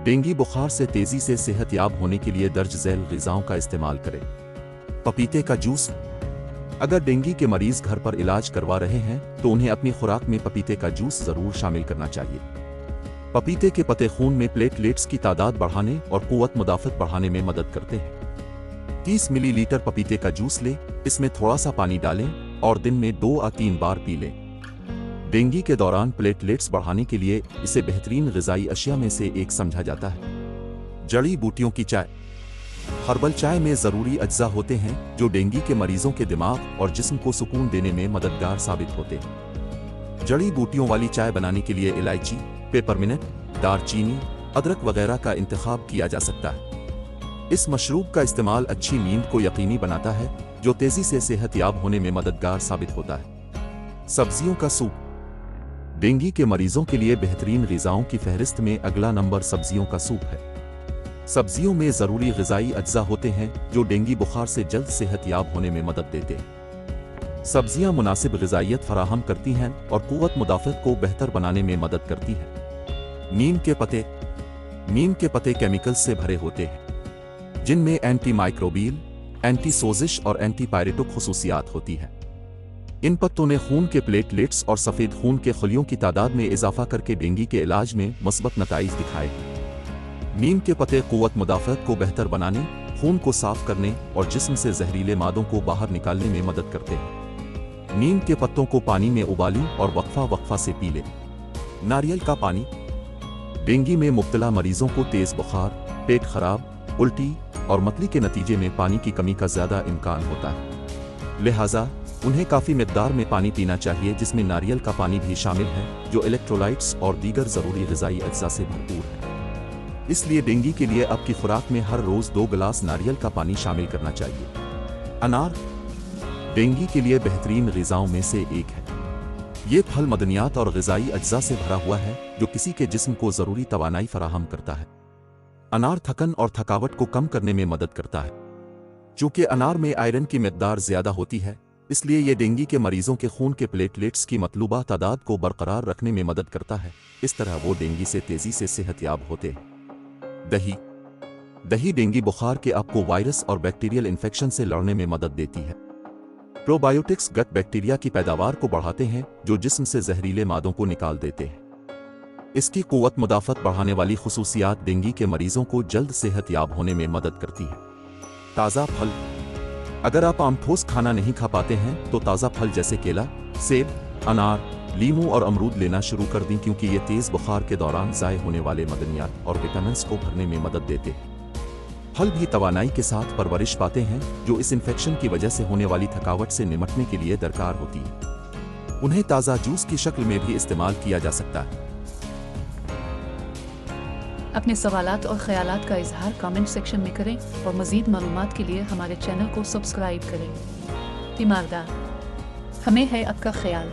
Dengue बुखार से तेजी से सेहतयाब होने के लिए दर्ज झैल ग़िज़ाओं का इस्तेमाल करें। पपीते का जूस। अगर डेंगू के मरीज घर पर इलाज करवा रहे हैं तो उन्हें अपनी खुराक में पपीते का जूस जरूर शामिल करना चाहिए। पपीते के पत्ते खून में प्लेटलेट्स की तादाद बढ़ाने और क़ुव्वत मुदाफ़त बढ़ाने में मदद करते हैं। 30 मिलीलीटर पपीते का जूस लें, इसमें थोड़ा सा पानी डालें और दिन में 2 या 3 बार पी लें। डेंगू के दौरान प्लेटलेट्स बढ़ाने के लिए इसे बेहतरीन ग़िज़ाई अशिया में से एक समझा जाता है। जड़ी बूटियों की चाय। हर्बल चाय में ज़रूरी अज्जा होते हैं जो डेंगू के मरीजों के दिमाग और जिस्म को सुकून देने में मददगार साबित होते हैं। जड़ी बूटियों वाली चाय बनाने के लिए इलायची, पेपरमिंट, दालचीनी, अदरक वगैरह का इंतखाब किया जा सकता है। इस मशरूब का इस्तेमाल अच्छी नींद को यकीनी बनाता है जो तेज़ी से सेहतयाब होने में मददगार साबित होता है। सब्जियों का सूप। डेंगू के मरीजों के लिए बेहतरीन ग़िज़ाओं की फहरिस्त में अगला नंबर सब्जियों का सूप है। सब्जियों में ज़रूरी ग़िज़ाई अज्जा होते हैं जो डेंगू बुखार से जल्द सेहतयाब होने में मदद देते हैं। सब्जियां मुनासिब ग़िज़ाइयत फराहम करती हैं और क़ुव्वत मुदाफ़त को बेहतर बनाने में मदद करती हैं। नीम के पत्ते। नीम के पत्ते केमिकल्स से भरे होते हैं जिनमें एंटी माइक्रोबियल, एंटी सोजिश और एंटीपायरेटिक खुसूसियात होती हैं। इन पत्तों ने खून के प्लेटलेट्स और सफ़ेद खून के खलियों की तादाद में इजाफा करके डेंगू के इलाज में मुस्बत नताइज दिखाए हैं। नीम के पत्ते क़ुव्वत मुदाफ़त को बेहतर बनाने, खून को साफ करने और जिस्म से जहरीले मादों को बाहर निकालने में मदद करते हैं। नीम के पत्तों को पानी में उबालें और वक्फा से पी लें। नारियल का पानी। डेंगू में मुब्तला मरीजों को तेज़ बुखार, पेट खराब, उल्टी और मतली के नतीजे में पानी की कमी का ज़्यादा इम्कान होता है। लिहाजा उन्हें काफ़ी मिक़दार में पानी पीना चाहिए जिसमें नारियल का पानी भी शामिल है जो इलेक्ट्रोलाइट्स और दीगर ज़रूरी ग़िज़ाई अज्जा से भरपूर है। इसलिए डेंगू के लिए आपकी खुराक में हर रोज़ 2 गिलास नारियल का पानी शामिल करना चाहिए। अनार डेंगू के लिए बेहतरीन ग़िज़ाओं में से एक है। ये फल मदनियात और ग़िज़ाई अज्जा से भरा हुआ है जो किसी के जिस्म को ज़रूरी तवानाई फराहम करता है। अनार थकन और थकावट को कम करने में मदद करता है। चूँकि अनार में आयरन की मिक़दार ज़्यादा होती है इसलिए ये डेंगू के मरीजों के खून के प्लेटलेट्स की मतलूबा तादाद को बरकरार रखने में मदद करता है। इस तरह वो डेंगू से तेज़ी से सेहतयाब होते हैं। दही डेंगू बुखार के आपको वायरस और बैक्टीरियल इन्फेक्शन से लड़ने में मदद देती है। प्रोबायोटिक्स गट बैक्टीरिया की पैदावार को बढ़ाते हैं जो जिस्म से जहरीले मादों को निकाल देते हैं। इसकी क़ुव्वत मुदाफ़त बढ़ाने वाली खुसूसियात डेंगू के मरीजों को जल्द सेहतयाब होने में मदद करती है। ताज़ा फल। अगर आप आम ठोस खाना नहीं खा पाते हैं तो ताज़ा फल जैसे केला, सेब, अनार, लीमू और अमरूद लेना शुरू कर दें क्योंकि ये तेज़ बुखार के दौरान ज़ाय होने वाले मदनियात और विटामिन्स को भरने में मदद देते हैं। फल भी तवानाई के साथ परवरिश पाते हैं जो इस इन्फेक्शन की वजह से होने वाली थकावट से निमटने के लिए दरकार होती है। उन्हें ताज़ा जूस की शक्ल में भी इस्तेमाल किया जा सकता है। अपने सवालात और ख़यालात का इजहार कमेंट सेक्शन में करें और मज़ीद मालूमात के लिए हमारे चैनल को सब्सक्राइब करें। तीमारदार, हमें है आपका ख्याल।